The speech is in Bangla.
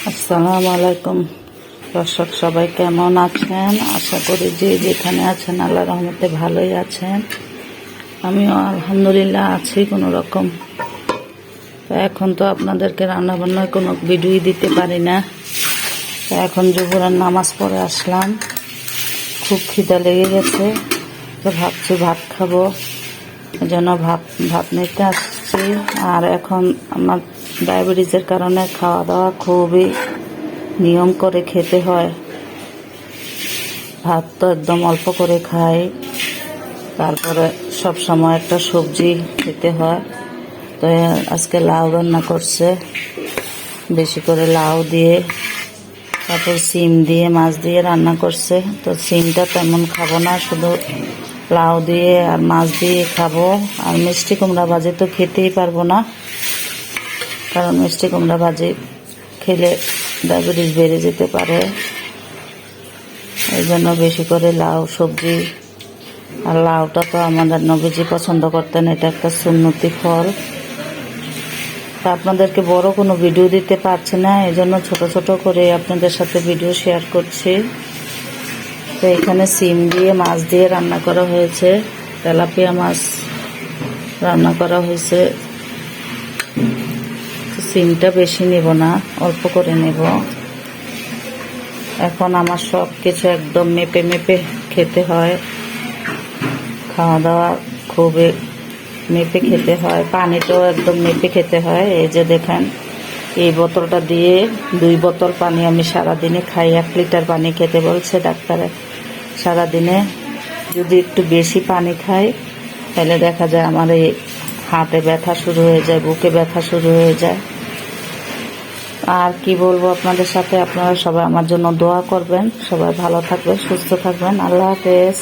আসসালামু আলাইকুম দর্শক, সবাই কেমন আছেন? আশা করি যে যেখানে আছেন আল্লাহর রহমতে ভালোই আছেন। আমিও আলহামদুলিল্লাহ আছি কোনো রকম। তো এখন তো আপনাদেরকে রান্নাবান্নার কোনো ভিডিও দিতে পারি না। তো এখন জোহরের নামাজ পড়ে আসলাম, খুব খিদা লেগে গেছে। তো ভাবছি ভাত খাবো, এই জন্য ভাত নিতে আসছি। আর এখন আমার ডায়াবেটিসের কারণে খাওয়া দাওয়া খুবই নিয়ম করে খেতে হয়। ভাত তো একদম অল্প করে খাই, তারপরে সব সময় একটা সবজি খেতে হয়। তো আজকে লাউ রান্না করছে, বেশি করে লাউ দিয়ে, তারপর সিম দিয়ে মাছ দিয়ে রান্না করছে। তো সিমটা তেমন খাবো না, শুধু লাউ দিয়ে আর মাছ দিয়ে খাবো। আর মিষ্টি কুমড়া ভাজি তো খেতেই পারবো না, কারণ মিষ্টি কুমড়া ভাজি খেলে ডায়াবেটিস বেড়ে যেতে পারে। এই জন্য বেশি করে লাউ সবজি। আর লাউটা তো আমাদের নবীজি পছন্দ করতেন, এটা একটা সুন্নতি ফল। তা আপনাদেরকে বড় কোনো ভিডিও দিতে পারছি না, এই জন্য ছোটো ছোটো করে আপনাদের সাথে ভিডিও শেয়ার করছি। তো এখানে সিম দিয়ে মাছ দিয়ে রান্না করা হয়েছে, তেলাপিয়া মাছ রান্না করা হয়েছে। সিমটা বেশি নেব না, অল্প করে নেব। এখন আমার সব কিছু একদম মেপে মেপে খেতে হয়, খাওয়া দাওয়া খুবই মেপে খেতে হয়। পানিটাও একদম মেপে খেতে হয়। এই যে দেখেন, এই বোতলটা দিয়ে 2 বোতল পানি আমি সারাদিনে খাই। 1 লিটার পানি খেতে বলছে ডাক্তারে। সারাদিনে যদি একটু বেশি পানি খাই, তাহলে দেখা যায় আমার এই হাতে ব্যথা শুরু হয়ে যায়, বুকে ব্যথা শুরু হয়ে যায়। আর কি বলবো আপনাদের সাথে, আপনারা সবাই আমার জন্য দোয়া করবেন। সবাই ভালো থাকবেন, সুস্থ থাকবেন। আল্লাহ হাফেজ।